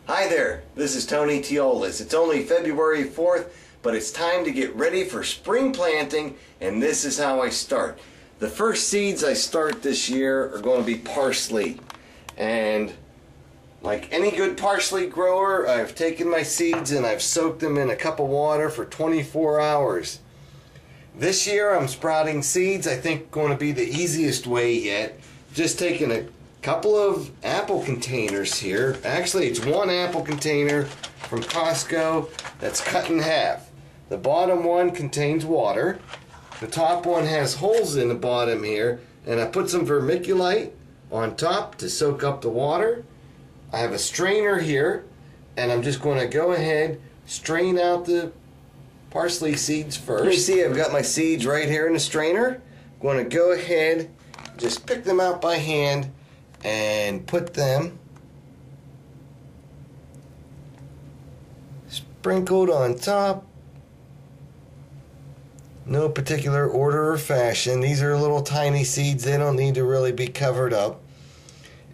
Hi there, this is Tony Teolis. It's only February 4th, but it's time to get ready for spring planting, and this is how I start. The first seeds I start this year are going to be parsley. And like any good parsley grower, I've taken my seeds and I've soaked them in a cup of water for 24 hours. This year I'm sprouting seeds, I think going to be the easiest way yet. Just taking a couple of apple containers here. Actually, it's one apple container from Costco that's cut in half. The bottom one contains water. The top one has holes in the bottom here, and I put some vermiculite on top to soak up the water. I have a strainer here, and I'm just going to go ahead, strain out the parsley seeds first. You see I've got my seeds right here in the strainer. I'm going to go ahead, just pick them out by hand and put them sprinkled on top. No particular order or fashion. These are little tiny seeds. They don't need to really be covered up.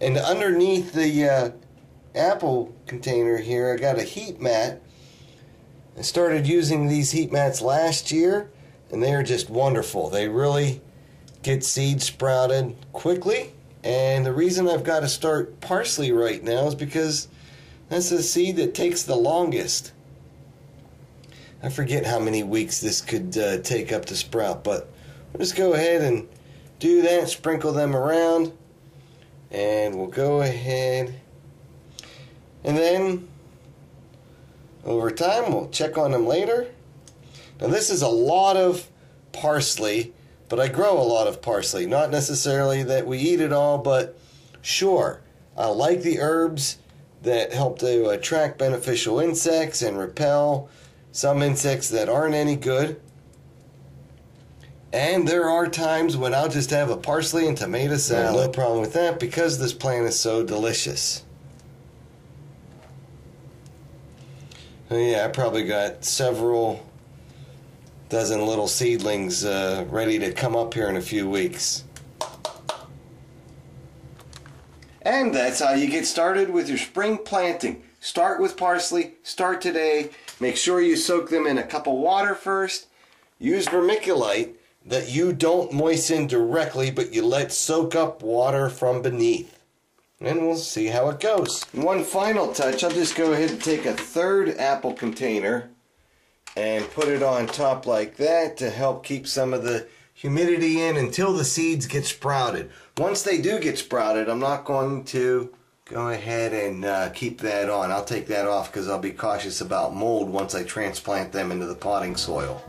And underneath the apple container here, I got a heat mat. I started using these heat mats last year, and they are just wonderful. They really get seeds sprouted quickly. And the reason I've got to start parsley right now is because that's the seed that takes the longest. I forget how many weeks this could take up to sprout, but we'll just go ahead and do that, sprinkle them around, and we'll go ahead and then over time we'll check on them later. Now this is a lot of parsley, but I grow a lot of parsley. Not necessarily that we eat it all, but sure, I like the herbs that help to attract beneficial insects and repel some insects that aren't any good. And there are times when I'll just have a parsley and tomato salad. No problem with that because this plant is so delicious. So yeah, I probably got several dozen little seedlings ready to come up here in a few weeks. And that's how you get started with your spring planting. Start with parsley, start today. Make sure you soak them in a cup of water first. Use vermiculite that you don't moisten directly, but you let soak up water from beneath. And we'll see how it goes. One final touch, I'll just go ahead and take a third apple container and put it on top like that to help keep some of the humidity in until the seeds get sprouted. Once they do get sprouted, I'm not going to go ahead and keep that on. I'll take that off because I'll be cautious about mold once I transplant them into the potting soil.